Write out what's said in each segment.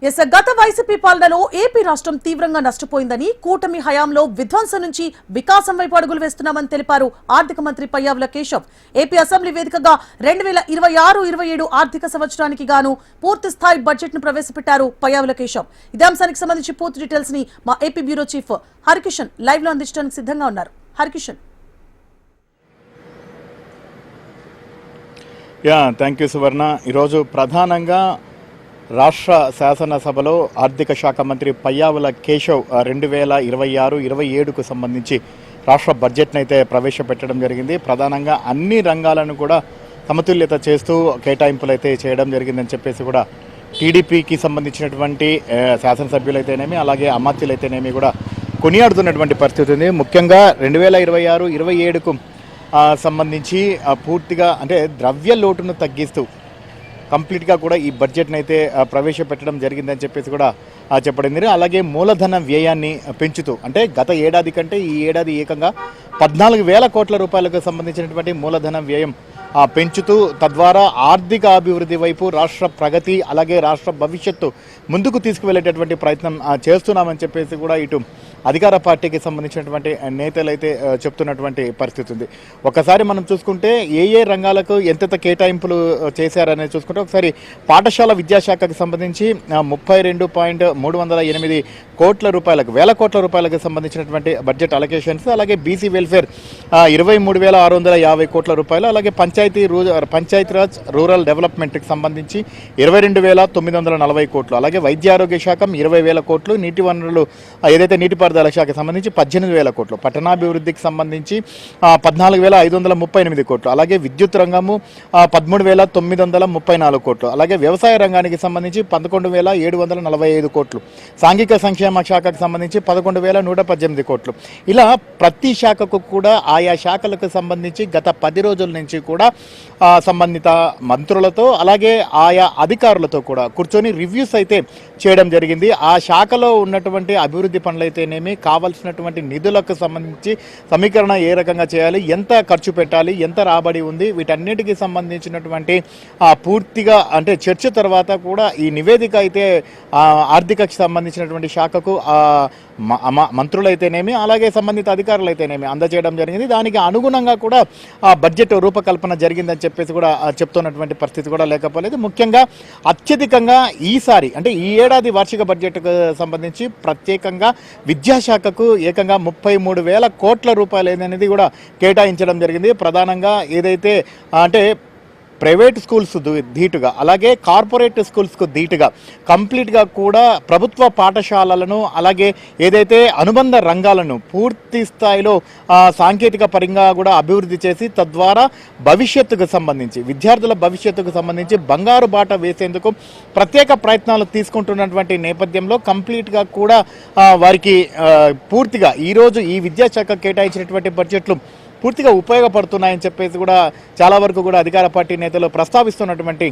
గత వైసీపీ పాలనలో ఏపీ రాష్ట్రం తీవ్రంగా నష్టపోయిందని, కూటమి హయాంలో విధ్వంసం నుంచి వికాసం వైపు అడుగులు వేస్తున్నామని తెలిపారు ఆర్థిక మంత్రి పయ్యావుల కేశవ్. ఏపీ అసెంబ్లీ వేదికగా 2026-27 ఆర్థిక సంవత్సరానికి గాను పూర్తి స్థాయి బడ్జెట్ ను ప్రవేశపెట్టారు పయ్యావుల కేశవ్. ఇదే అంశానికి సంబంధించి పూర్తి డీటెయిల్స్ ని మా AP bureau chief Harikishan live లో అందించడానికి సిద్ధంగా ఉన్నారు. హరికిషన్. థ్యాంక్ యూ సువర్ణ. ఈరోజు ప్రధానంగా రాష్ట్ర శాసనసభలో ఆర్థిక శాఖ మంత్రి పయ్యావుల కేశవ్ 2026-27కు సంబంధించి రాష్ట్ర బడ్జెట్ను అయితే ప్రవేశపెట్టడం జరిగింది. ప్రధానంగా అన్ని రంగాలను కూడా సమతుల్యత చేస్తూ కేటాయింపులు అయితే చేయడం జరిగిందని చెప్పేసి కూడా టీడీపీకి సంబంధించినటువంటి శాసనసభ్యులైతేనేమి అలాగే అమాత్యులైతేనేమి కూడా కొనియాడుతున్నటువంటి పరిస్థితి ఉంది. ముఖ్యంగా 2026-27కు సంబంధించి పూర్తిగా అంటే ద్రవ్య లోటును తగ్గిస్తూ కంప్లీట్గా కూడా ఈ బడ్జెట్ని అయితే ప్రవేశపెట్టడం జరిగిందని చెప్పేసి కూడా చెప్పడింది. అలాగే మూలధన వ్యయాన్ని పెంచుతూ అంటే గత ఏడాది కంటే ఈ ఏడాది ఏకంగా 14,000 కోట్ల రూపాయలకు సంబంధించినటువంటి మూలధన వ్యయం పెంచుతూ తద్వారా ఆర్థిక అభివృద్ధి వైపు రాష్ట్ర ప్రగతి అలాగే రాష్ట్ర భవిష్యత్తు ముందుకు తీసుకువెళ్ళేటటువంటి ప్రయత్నం చేస్తున్నామని చెప్పేసి కూడా ఇటు అధికార పార్టీకి సంబంధించినటువంటి నేతలు అయితే చెప్తున్నటువంటి పరిస్థితి ఉంది. ఒకసారి మనం చూసుకుంటే ఏ రంగాలకు ఎంత కేటాయింపులు చేశారనేది చూసుకుంటే ఒకసారి పాఠశాల విద్యాశాఖకు సంబంధించి 32.308 కోట్ల రూపాయలకు 1,000 కోట్ల రూపాయలకు సంబంధించినటువంటి బడ్జెట్ అలొకేషన్స్, అలాగే బీసీ వెల్ఫేర్ 23,650 కోట్ల రూపాయలు, అలాగే పంచాయతీరాజ్ రూరల్ డెవలప్మెంట్కి సంబంధించి 22,940 కోట్లు, అలాగే వైద్య ఆరోగ్య శాఖ 20,000 కోట్లు, నీటి వనరులు ఏదైతే నీటిపారుదల శాఖకు సంబంధించి 18,000 కోట్లు, పట్టణాభివృద్ధికి సంబంధించి 14,538 కోట్లు, అలాగే విద్యుత్ రంగము 13,934 కోట్లు, అలాగే వ్యవసాయ రంగానికి సంబంధించి 11,745 కోట్లు, సాంఘిక సంక్షేమ శాఖకు సంబంధించి 11,118 కోట్లు. ఇలా ప్రతి శాఖకు కూడా ఆయా శాఖలకు సంబంధించి గత 10 రోజుల నుంచి కూడా సంబంధిత మంత్రులతో అలాగే ఆయా అధికారులతో కూడా కూర్చొని రివ్యూస్ అయితే చేయడం జరిగింది. ఆ శాఖలో ఉన్నటువంటి అభివృద్ధి పనులైతేనేమి, కావాల్సినటువంటి నిధులకు సంబంధించి సమీకరణ ఏ రకంగా చేయాలి, ఎంత ఖర్చు పెట్టాలి, ఎంత రాబడి ఉంది, వీటన్నిటికీ సంబంధించినటువంటి పూర్తిగా అంటే చర్చ తర్వాత కూడా ఈ నివేదిక అయితే ఆర్థికకు సంబంధించినటువంటి శాఖకు మంత్రులైతేనేమి అలాగే సంబంధిత అధికారులైతేనేమి అందజేయడం జరిగింది. దానికి అనుగుణంగా కూడా బడ్జెట్ రూపకల్పన జరిగిందని చెప్పేసి కూడా చెప్తున్నటువంటి పరిస్థితి కూడా లేకపోలేదు. ముఖ్యంగా అత్యధికంగా ఈసారి అంటే ఈ ఏడాది వార్షిక బడ్జెట్కు సంబంధించి ప్రత్యేకంగా విద్యాశాఖకు ఏకంగా 33,000 కోట్ల రూపాయలు అనేది కూడా కేటాయించడం జరిగింది. ప్రధానంగా ఏదైతే అంటే ప్రైవేట్ స్కూల్స్ ధీటుగా అలాగే కార్పొరేట్ స్కూల్స్కు ధీటుగా కంప్లీట్గా కూడా ప్రభుత్వ పాఠశాలలను అలాగే ఏదైతే అనుబంధ రంగాలను పూర్తి స్థాయిలో సాంకేతిక పరంగా కూడా అభివృద్ధి చేసి తద్వారా భవిష్యత్తుకు సంబంధించి విద్యార్థుల భవిష్యత్తుకు సంబంధించి బంగారు బాట వేసేందుకు ప్రత్యేక ప్రయత్నాలు తీసుకుంటున్నటువంటి నేపథ్యంలో కంప్లీట్గా కూడా వారికి పూర్తిగా ఈరోజు ఈ విద్యాశాఖ కేటాయించినటువంటి బడ్జెట్లు పూర్తిగా ఉపయోగపడుతున్నాయని చెప్పేసి కూడా చాలా వరకు కూడా అధికార పార్టీ నేతలు ప్రస్తావిస్తున్నటువంటి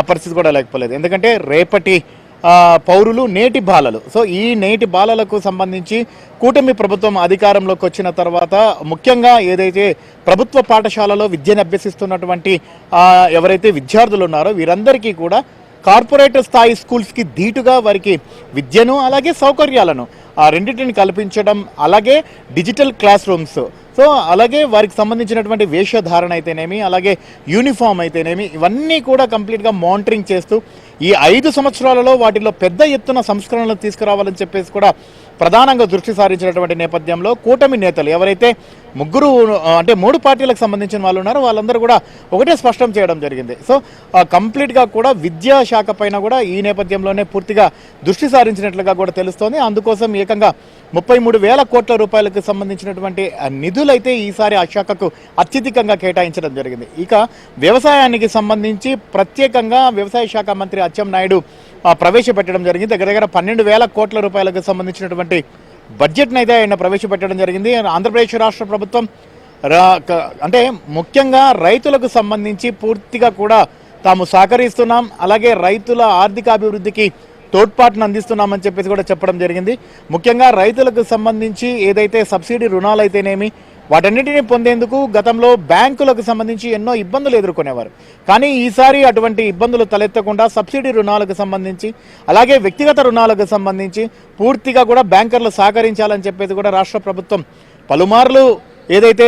పరిస్థితి కూడా లేకపోలేదు. ఎందుకంటే రేపటి పౌరులు నేటి బాలలు. సో ఈ నేటి బాలలకు సంబంధించి కూటమి ప్రభుత్వం అధికారంలోకి వచ్చిన తర్వాత ముఖ్యంగా ఏదైతే ప్రభుత్వ పాఠశాలలో విద్యను అభ్యసిస్తున్నటువంటి ఎవరైతే విద్యార్థులు ఉన్నారో వీరందరికీ కూడా కార్పొరేట్ స్థాయి స్కూల్స్కి ధీటుగా వారికి విద్యను అలాగే సౌకర్యాలను రెండింటిని కల్పించడం, అలాగే డిజిటల్ క్లాస్ రూమ్స్, సో అలాగే వారికి సంబంధించినటువంటి వేషధారణ అయితేనేమి అలాగే యూనిఫామ్ అయితేనేమి ఇవన్నీ కూడా కంప్లీట్గా మానిటరింగ్ చేస్తూ ఈ 5 సంవత్సరాలలో వాటిలో పెద్ద ఎత్తున సంస్కరణలు తీసుకురావాలని చెప్పేసి కూడా ప్రధానంగా దృష్టి సారించినటువంటి నేపథ్యంలో కూటమి నేతలు ఎవరైతే ముగ్గురు అంటే 3 పార్టీలకు సంబంధించిన వాళ్ళు ఉన్నారో వాళ్ళందరూ కూడా ఒకటే స్పష్టం చేయడం జరిగింది. సో కంప్లీట్గా కూడా విద్యాశాఖ పైన కూడా ఈ నేపథ్యంలోనే పూర్తిగా దృష్టి సారించినట్లుగా కూడా తెలుస్తోంది. అందుకోసం ఏకంగా 33,000 కోట్ల రూపాయలకు సంబంధించినటువంటి నిధులైతే ఈసారి ఆ శాఖకు అత్యధికంగా కేటాయించడం జరిగింది. ఇక వ్యవసాయానికి సంబంధించి ప్రత్యేకంగా వ్యవసాయ శాఖ మంత్రి అచ్చెన్నాయుడు ప్రవేశపెట్టడం జరిగింది. దగ్గర 12,000 కోట్ల రూపాయలకు సంబంధించినటువంటి బడ్జెట్ని అయితే ఆయన ప్రవేశపెట్టడం జరిగింది. ఆంధ్రప్రదేశ్ రాష్ట్ర ప్రభుత్వం అంటే ముఖ్యంగా రైతులకు సంబంధించి పూర్తిగా కూడా తాము సహకరిస్తున్నాం, అలాగే రైతుల ఆర్థికాభివృద్ధికి తోడ్పాటును అందిస్తున్నామని చెప్పేసి కూడా చెప్పడం జరిగింది. ముఖ్యంగా రైతులకు సంబంధించి ఏదైతే సబ్సిడీ రుణాలు అయితేనేమి వాటన్నిటిని పొందేందుకు గతంలో బ్యాంకులకు సంబంధించి ఎన్నో ఇబ్బందులు ఎదుర్కొనేవారు. కానీ ఈసారి అటువంటి ఇబ్బందులు తలెత్తకుండా సబ్సిడీ రుణాలకు సంబంధించి అలాగే వ్యక్తిగత రుణాలకు సంబంధించి పూర్తిగా కూడా బ్యాంకర్లు సహకరించాలని చెప్పేసి కూడా రాష్ట్ర ప్రభుత్వం పలుమార్లు ఏదైతే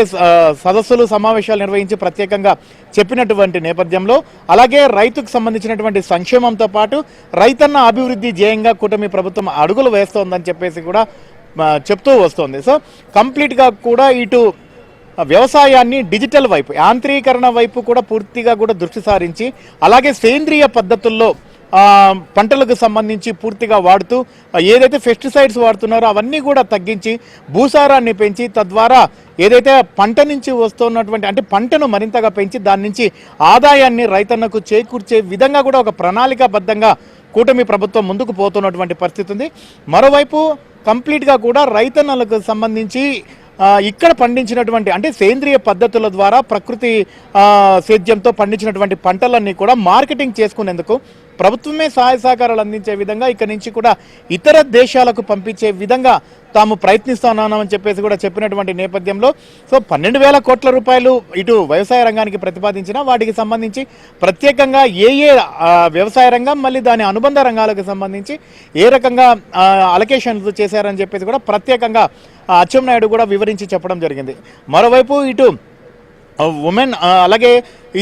సదస్సులు సమావేశాలు నిర్వహించి ప్రత్యేకంగా చెప్పినటువంటి నేపథ్యంలో అలాగే రైతుకు సంబంధించినటువంటి సంక్షేమంతో పాటు రైతన్న అభివృద్ధి ధ్యేయంగా కూటమి ప్రభుత్వం అడుగులు వేస్తోందని చెప్పేసి కూడా చెప్తూ వస్తోంది. సో కంప్లీట్గా కూడా ఇటు వ్యవసాయాన్ని డిజిటల్ వైపు యాంత్రీకరణ వైపు కూడా పూర్తిగా కూడా దృష్టి సారించి అలాగే సేంద్రియ పద్ధతుల్లో పంటలకు సంబంధించి పూర్తిగా వాడుతూ ఏదైతే పెస్టిసైడ్స్ వాడుతున్నారో అవన్నీ కూడా తగ్గించి భూసారాన్ని పెంచి తద్వారా ఏదైతే పంట నుంచి వస్తున్నటువంటి అంటే పంటను మరింతగా పెంచి దాని నుంచి ఆదాయాన్ని రైతన్నకు చేకూర్చే విధంగా కూడా ఒక ప్రణాళికాబద్ధంగా కూటమి ప్రభుత్వం ముందుకు పోతున్నటువంటి పరిస్థితి ఉంది. మరోవైపు కంప్లీట్గా కూడా రైతన్నలకు సంబంధించి ఇక్కడ పండించినటువంటి అంటే సేంద్రియ పద్ధతుల ద్వారా ప్రకృతి సేద్యంతో పండించినటువంటి పంటలన్నీ కూడా మార్కెటింగ్ చేసుకునేందుకు ప్రభుత్వమే సహాయ సహకారాలు అందించే విధంగా ఇక్కడ నుంచి కూడా ఇతర దేశాలకు పంపించే విధంగా తాము ప్రయత్నిస్తున్నామని చెప్పేసి కూడా చెప్పినటువంటి నేపథ్యంలో సో 12,000 కోట్ల రూపాయలు ఇటు వ్యవసాయ రంగానికి ప్రతిపాదించిన వాటికి సంబంధించి ప్రత్యేకంగా ఏ వ్యవసాయ రంగం మళ్ళీ దాని అనుబంధ రంగాలకు సంబంధించి ఏ రకంగా అలొకేషన్స్ చేశారని చెప్పేసి కూడా ప్రత్యేకంగా అచ్చెన్నాయుడు కూడా వివరించి చెప్పడం జరిగింది. మరోవైపు ఇటు ఉమెన్ అలాగే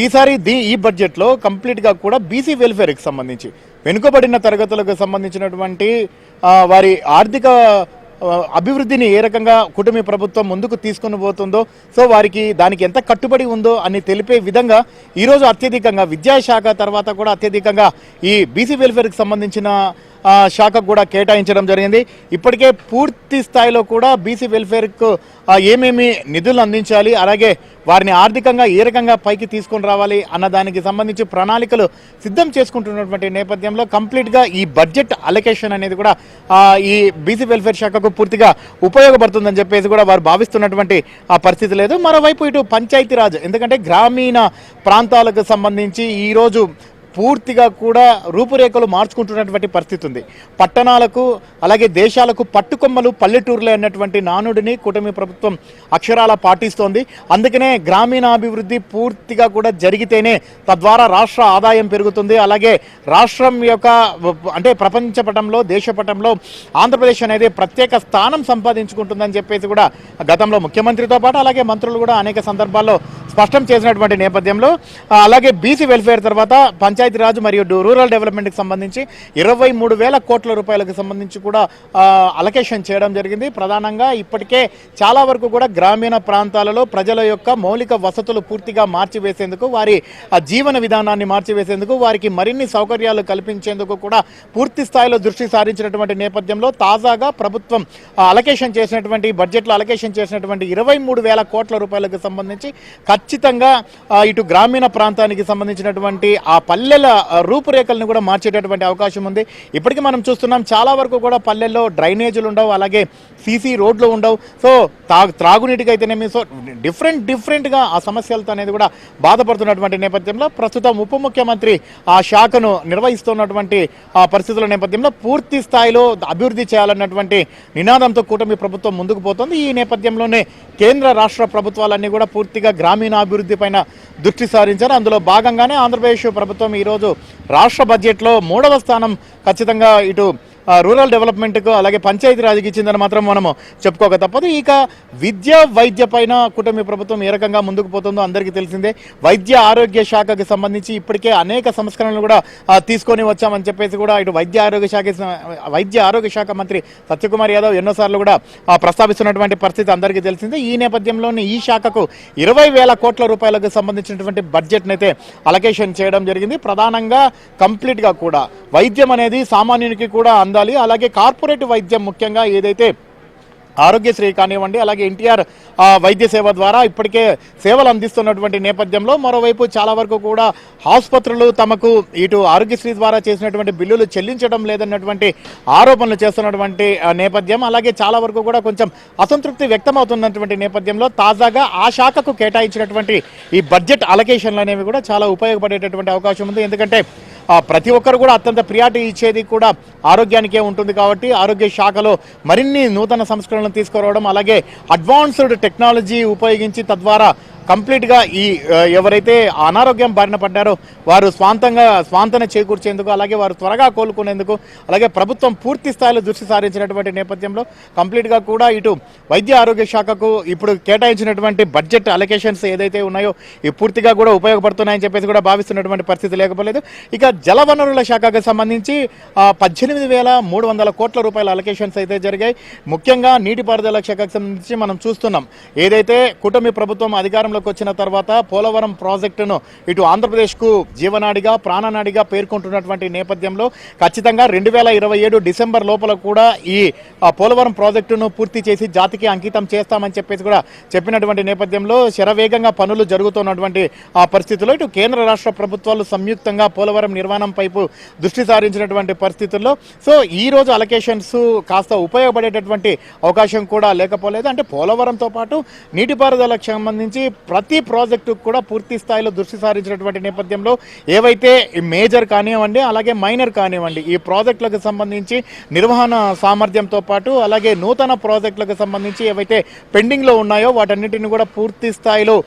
ఈసారి ఈ బడ్జెట్లో కంప్లీట్గా కూడా బీసీ వెల్ఫేర్కి సంబంధించి వెనుకబడిన తరగతులకు సంబంధించినటువంటి వారి ఆర్థిక అభివృద్ధిని ఏ రకంగా కూటమి ప్రభుత్వం ముందుకు తీసుకుని పోతుందో సో వారికి దానికి ఎంత కట్టుబడి ఉందో అని తెలిపే విధంగా ఈరోజు అత్యధికంగా విద్యాశాఖ తర్వాత కూడా అత్యధికంగా ఈ బీసీ వెల్ఫేర్కి సంబంధించిన శాఖకు కూడా కేటాయించడం జరిగింది. ఇప్పటికే పూర్తి స్థాయిలో కూడా బీసీ వెల్ఫేర్కు ఏమేమి నిధులు అందించాలి అలాగే వారిని ఆర్థికంగా ఏ రకంగా పైకి తీసుకొని రావాలి అన్న దానికి సంబంధించి ప్రణాళికలు సిద్ధం చేసుకుంటున్నటువంటి నేపథ్యంలో కంప్లీట్గా ఈ బడ్జెట్ అలొకేషన్ అనేది కూడా ఈ బీసీ వెల్ఫేర్ శాఖకు పూర్తిగా ఉపయోగపడుతుందని చెప్పేసి కూడా వారు భావిస్తున్నటువంటి పరిస్థితి లేదు. మరోవైపు ఇటు పంచాయతీరాజ్ ఎందుకంటే గ్రామీణ ప్రాంతాలకు సంబంధించి ఈరోజు పూర్తిగా కూడా రూపురేఖలు మార్చుకుంటున్నటువంటి పరిస్థితి ఉంది. పట్టణాలకు అలాగే దేశాలకు పట్టుకొమ్మలు పల్లెటూరులే అన్నటువంటి నానుడిని కూటమి ప్రభుత్వం అక్షరాల పాటిస్తోంది. అందుకనే గ్రామీణాభివృద్ధి పూర్తిగా కూడా జరిగితేనే తద్వారా రాష్ట్ర ఆదాయం పెరుగుతుంది. అలాగే రాష్ట్రం యొక్క అంటే ప్రపంచ పటంలో దేశ పటంలో ఆంధ్రప్రదేశ్ అనేది ప్రత్యేక స్థానం సంపాదించుకుంటుందని చెప్పేసి కూడా గతంలో ముఖ్యమంత్రితో పాటు అలాగే మంత్రులు కూడా అనేక సందర్భాల్లో స్పష్టం చేసినటువంటి నేపథ్యంలో అలాగే బీసీ వెల్ఫేర్ తర్వాత పంచాయతీరాజ్ మరియు రూరల్ డెవలప్మెంట్కి సంబంధించి 23,000 కోట్ల రూపాయలకు సంబంధించి కూడా అలొకేషన్ చేయడం జరిగింది. ప్రధానంగా ఇప్పటికే చాలా వరకు కూడా గ్రామీణ ప్రాంతాలలో ప్రజల యొక్క మౌలిక వసతులు పూర్తిగా మార్చివేసేందుకు వారి జీవన విధానాన్ని మార్చివేసేందుకు వారికి మరిన్ని సౌకర్యాలు కల్పించేందుకు కూడా పూర్తి స్థాయిలో దృష్టి సారించినటువంటి నేపథ్యంలో తాజాగా ప్రభుత్వం అలొకేషన్ చేసినటువంటి బడ్జెట్లో అలొకేషన్ చేసినటువంటి 23,000 కోట్ల రూపాయలకు సంబంధించి ఖచ్చితంగా ఇటు గ్రామీణ ప్రాంతానికి సంబంధించినటువంటి ఆ పల్లెల రూపురేఖలను కూడా మార్చేటటువంటి అవకాశం ఉంది. ఇప్పటికీ మనం చూస్తున్నాం చాలా వరకు కూడా పల్లెల్లో డ్రైనేజీలు ఉండవు అలాగే సీసీ రోడ్లు ఉండవు. సో త్రాగునీటికి అయితేనేమి సో డిఫరెంట్గా ఆ సమస్యలతో అనేది కూడా బాధపడుతున్నటువంటి నేపథ్యంలో ప్రస్తుతం ఉప ముఖ్యమంత్రి ఆ శాఖను నిర్వహిస్తున్నటువంటి ఆ పరిస్థితుల నేపథ్యంలో పూర్తి స్థాయిలో అభివృద్ధి చేయాలన్నటువంటి నినాదంతో కూటమి ప్రభుత్వం ముందుకు పోతుంది. ఈ నేపథ్యంలోనే కేంద్ర రాష్ట్ర ప్రభుత్వాలన్నీ కూడా పూర్తిగా గ్రామీణాభివృద్ధి పైన దృష్టి సారించారు. అందులో భాగంగానే ఆంధ్రప్రదేశ్ ప్రభుత్వం ఈరోజు రాష్ట్ర బడ్జెట్లో 3వ స్థానం ఖచ్చితంగా ఇటు రూరల్ డెవలప్మెంట్కు అలాగే పంచాయతీరాజ్కి ఇచ్చిందని మాత్రం మనము చెప్పుకోక తప్పదు. ఇక విద్య వైద్య పైన కూటమి ప్రభుత్వం ఏ రకంగా ముందుకు పోతుందో అందరికీ తెలిసిందే. వైద్య ఆరోగ్య శాఖకి సంబంధించి ఇప్పటికే అనేక సంస్కరణలు కూడా తీసుకొని వచ్చామని చెప్పేసి కూడా ఇటు వైద్య ఆరోగ్య శాఖ మంత్రి సత్యకుమార్ యాదవ్ ఎన్నోసార్లు కూడా ప్రస్తావిస్తున్నటువంటి పరిస్థితి అందరికీ తెలిసిందే. ఈ నేపథ్యంలోనే ఈ శాఖకు 20,000 కోట్ల రూపాయలకు సంబంధించినటువంటి బడ్జెట్ని అయితే అలొకేషన్ చేయడం జరిగింది. ప్రధానంగా కంప్లీట్గా కూడా వైద్యం అనేది సామాన్యునికి కూడా అందాలి. అలాగే కార్పొరేట్ వైద్యం ముఖ్యంగా ఏదైతే ఆరోగ్యశ్రీ కానివ్వండి అలాగే ఎన్టీఆర్ వైద్య సేవ ద్వారా ఇప్పటికే సేవలు అందిస్తున్నటువంటి నేపథ్యంలో మరోవైపు చాలా వరకు కూడా ఆసుపత్రులు తమకు ఇటు ఆరోగ్యశ్రీ ద్వారా చేసినటువంటి బిల్లులు చెల్లించడం లేదన్నటువంటి ఆరోపణలు చేస్తున్నటువంటి నేపథ్యం అలాగే చాలా వరకు కూడా కొంచెం అసంతృప్తి వ్యక్తమవుతున్నటువంటి నేపథ్యంలో తాజాగా ఆ శాఖకు కేటాయించినటువంటి ఈ బడ్జెట్ అలొకేషన్లు అనేవి కూడా చాలా ఉపయోగపడేటటువంటి అవకాశం ఉంది. ఎందుకంటే ప్రతి ఒక్కరు కూడా అత్యంత ప్రియారిటీ ఇచ్చేది కూడా ఆరోగ్యానికే ఉంటుంది కాబట్టి ఆరోగ్య శాఖలో మరిన్ని నూతన సంస్కరణలు పరిజ్ఞానం తీసుకురావడం, అలాగే అడ్వాన్స్డ్ టెక్నాలజీ ఉపయోగించి తద్వారా కంప్లీట్గా ఈ ఎవరైతే అనారోగ్యం బారిన పడ్డారో వారు స్వాంతన చేకూర్చేందుకు, అలాగే వారు త్వరగా కోలుకునేందుకు, అలాగే ప్రభుత్వం పూర్తి స్థాయిలో దృష్టి సారించినటువంటి నేపథ్యంలో కంప్లీట్గా కూడా ఇటు వైద్య ఆరోగ్య శాఖకు ఇప్పుడు కేటాయించినటువంటి బడ్జెట్ అలొకేషన్స్ ఏదైతే ఉన్నాయో ఈ పూర్తిగా కూడా ఉపయోగపడుతున్నాయని చెప్పేసి కూడా భావిస్తున్నటువంటి పరిస్థితి లేకపోలేదు. ఇక జలవనరుల శాఖకు సంబంధించి 18,300 కోట్ల రూపాయల అలొకేషన్స్ అయితే జరిగాయి. ముఖ్యంగా నీటిపారుదల శాఖకు సంబంధించి మనం చూస్తున్నాం, ఏదైతే కూటమి ప్రభుత్వం అధికారంలో వచ్చిన తర్వాత పోలవరం ప్రాజెక్టును ఇటు ఆంధ్రప్రదేశ్కు జీవనాడిగా ప్రాణనాడిగా పేర్కొంటున్నటువంటి నేపథ్యంలో ఖచ్చితంగా 2027 డిసెంబర్ లోపల కూడా ఈ పోలవరం ప్రాజెక్టును పూర్తి చేసి జాతికి అంకితం చేస్తామని చెప్పేసి కూడా చెప్పినటువంటి నేపథ్యంలో శరవేగంగా పనులు జరుగుతున్నటువంటి ఆ పరిస్థితుల్లో ఇటు కేంద్ర రాష్ట్ర ప్రభుత్వాలు సంయుక్తంగా పోలవరం నిర్మాణం వైపు దృష్టి సారించినటువంటి పరిస్థితుల్లో సో ఈ రోజు అలొకేషన్స్ కాస్త ఉపయోగపడేటటువంటి అవకాశం కూడా లేకపోలేదు. అంటే పోలవరంతో పాటు నీటిపారుదలకు సంబంధించి ప్రతి ప్రాజెక్టు కూడా పూర్తి స్థాయిలో దృష్టి సారించినటువంటి నేపథ్యంలో ఏవైతే మేజర్ కానివ్వండి అలాగే మైనర్ కానివ్వండి ఈ ప్రాజెక్టులకు సంబంధించి నిర్వహణ సామర్థ్యంతో పాటు అలాగే నూతన ప్రాజెక్టులకు సంబంధించి ఏవైతే పెండింగ్లో ఉన్నాయో వాటన్నిటిని కూడా పూర్తి స్థాయిలో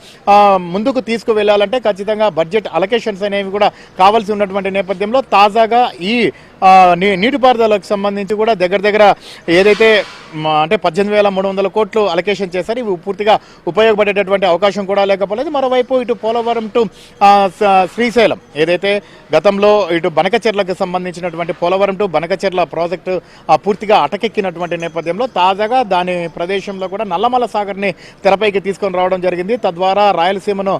ముందుకు తీసుకువెళ్ళాలంటే ఖచ్చితంగా బడ్జెట్ అలొకేషన్స్ అనేవి కూడా కావాల్సి ఉన్నటువంటి నేపథ్యంలో తాజాగా ఈ నీటిపారుదలకు సంబంధించి కూడా దగ్గర ఏదైతే అంటే 18,300 కోట్లు అలొకేషన్ చేశారు. ఇవి పూర్తిగా ఉపయోగపడేటటువంటి అవకాశం కూడా లేకపోలేదు. మరోవైపు ఇటు పోలవరం టు శ్రీశైలం ఏదైతే గతంలో ఇటు బనకచెర్లకు సంబంధించినటువంటి పోలవరం టు బనకచెర్ల ప్రాజెక్టు పూర్తిగా అటకెక్కినటువంటి నేపథ్యంలో తాజాగా దాని ప్రదేశంలో కూడా నల్లమల సాగర్ని తెరపైకి తీసుకొని రావడం జరిగింది. తద్వారా రాయలసీమను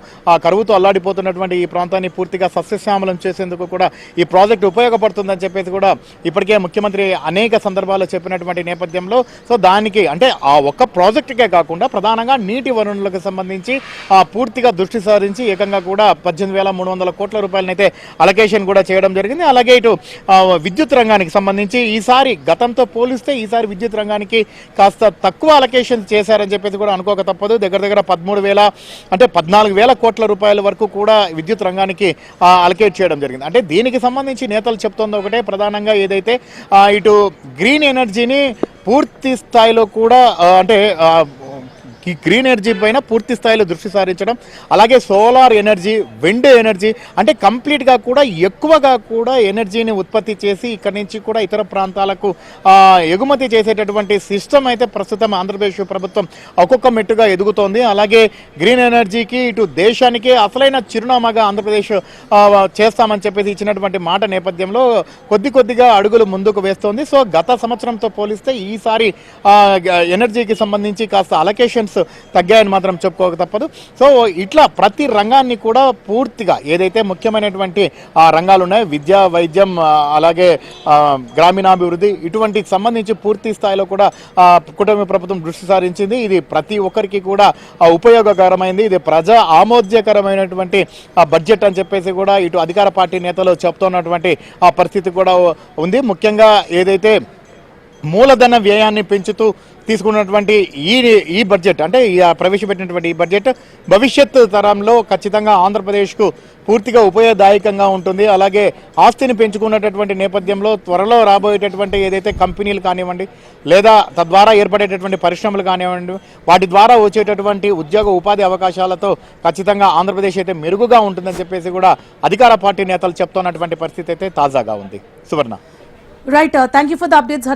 కరువుతో అల్లాడిపోతున్నటువంటి ఈ ప్రాంతాన్ని పూర్తిగా సస్యశ్యామలం చేసేందుకు కూడా ఈ ప్రాజెక్టు ఉపయోగపడుతుందని చెప్పేసి కూడా ఇప్పటికే ముఖ్యమంత్రి అనేక సందర్భాల్లో చెప్పినటువంటి నేపథ్యంలో సో దానికి అంటే ఆ ఒక్క ప్రాజెక్టుకే కాకుండా ప్రధానంగా నీటి వనరులకు సంబంధించి పూర్తిగా దృష్టి సారించి ఏకంగా కూడా 18,300 కోట్ల రూపాయలనైతే అలొకేషన్ కూడా చేయడం జరిగింది. అలాగే ఇటు విద్యుత్ రంగానికి సంబంధించి ఈసారి గతంతో పోలిస్తే ఈసారి విద్యుత్ రంగానికి కాస్త తక్కువ అలొకేషన్ చేశారని చెప్పేసి కూడా అనుకోక తప్పదు. దగ్గర 14,000 కోట్ల రూపాయల వరకు కూడా విద్యుత్ రంగానికి అలొకేట్ చేయడం జరిగింది. అంటే దీనికి సంబంధించి నేతలు చెప్తోంది ఒకటే, ప్రధానంగా ఏదైతే ఇటు గ్రీన్ ఎనర్జీని పూర్తి స్థాయిలో కూడా అంటే ఈ గ్రీన్ ఎనర్జీ పైన పూర్తి స్థాయిలో దృష్టి సారించడం, అలాగే సోలార్ ఎనర్జీ, విండ్ ఎనర్జీ అంటే కంప్లీట్గా కూడా ఎక్కువగా కూడా ఎనర్జీని ఉత్పత్తి చేసి ఇక్కడి నుంచి కూడా ఇతర ప్రాంతాలకు ఎగుమతి చేసేటటువంటి సిస్టమ్ అయితే ప్రస్తుతం ఆంధ్రప్రదేశ్ ప్రభుత్వం ఒక్కొక్క మెట్టుగా ఎదుగుతోంది. అలాగే గ్రీన్ ఎనర్జీకి ఇటు దేశానికి అసలైన చిరునామాగా ఆంధ్రప్రదేశ్ చేస్తామని చెప్పేసి ఇచ్చినటువంటి మాట నేపథ్యంలో కొద్దిగా అడుగులు ముందుకు వేస్తోంది. సో గత సంవత్సరంతో పోలిస్తే ఈసారి ఎనర్జీకి సంబంధించి కాస్త అలొకేషన్స్ తగ్గాయని మాత్రం చెప్పుకోక తప్పదు. సో ఇట్లా ప్రతి రంగాన్ని కూడా పూర్తిగా ఏదైతే ముఖ్యమైనటువంటి రంగాలు ఉన్నాయో విద్య, వైద్యం, అలాగే గ్రామీణాభివృద్ధి ఇటువంటి సంబంధించి పూర్తి స్థాయిలో కూడా కూటమి ప్రభుత్వం దృష్టి సారించింది. ఇది ప్రతి ఒక్కరికి కూడా ఉపయోగకరమైంది. ఇది ప్రజా ఆమోద్యకరమైనటువంటి బడ్జెట్ అని చెప్పేసి కూడా ఇటు అధికార పార్టీ నేతలు చెప్తున్నటువంటి పరిస్థితి కూడా ఉంది. ముఖ్యంగా ఏదైతే మూలధన వ్యయాన్ని పెంచుతూ తీసుకున్నటువంటి ఈ బడ్జెట్ అంటే ప్రవేశపెట్టినటువంటి ఈ బడ్జెట్ భవిష్యత్ తరంలో ఖచ్చితంగా ఆంధ్రప్రదేశ్కు పూర్తిగా ఉపయోగదాయకంగా ఉంటుంది. అలాగే ఆస్తిని పెంచుకున్నటువంటి నేపథ్యంలో త్వరలో రాబోయేటటువంటి ఏదైతే కంపెనీలు కానివ్వండి లేదా తద్వారా ఏర్పడేటటువంటి పరిశ్రమలు కానివ్వండి వాటి ద్వారా వచ్చేటటువంటి ఉద్యోగ ఉపాధి అవకాశాలతో ఖచ్చితంగా ఆంధ్రప్రదేశ్ అయితే మెరుగుగా ఉంటుందని చెప్పేసి కూడా అధికార పార్టీ నేతలు చెప్తున్నటువంటి పరిస్థితి అయితే తాజాగా ఉంది. Suvarna. Right, thank you for the updates.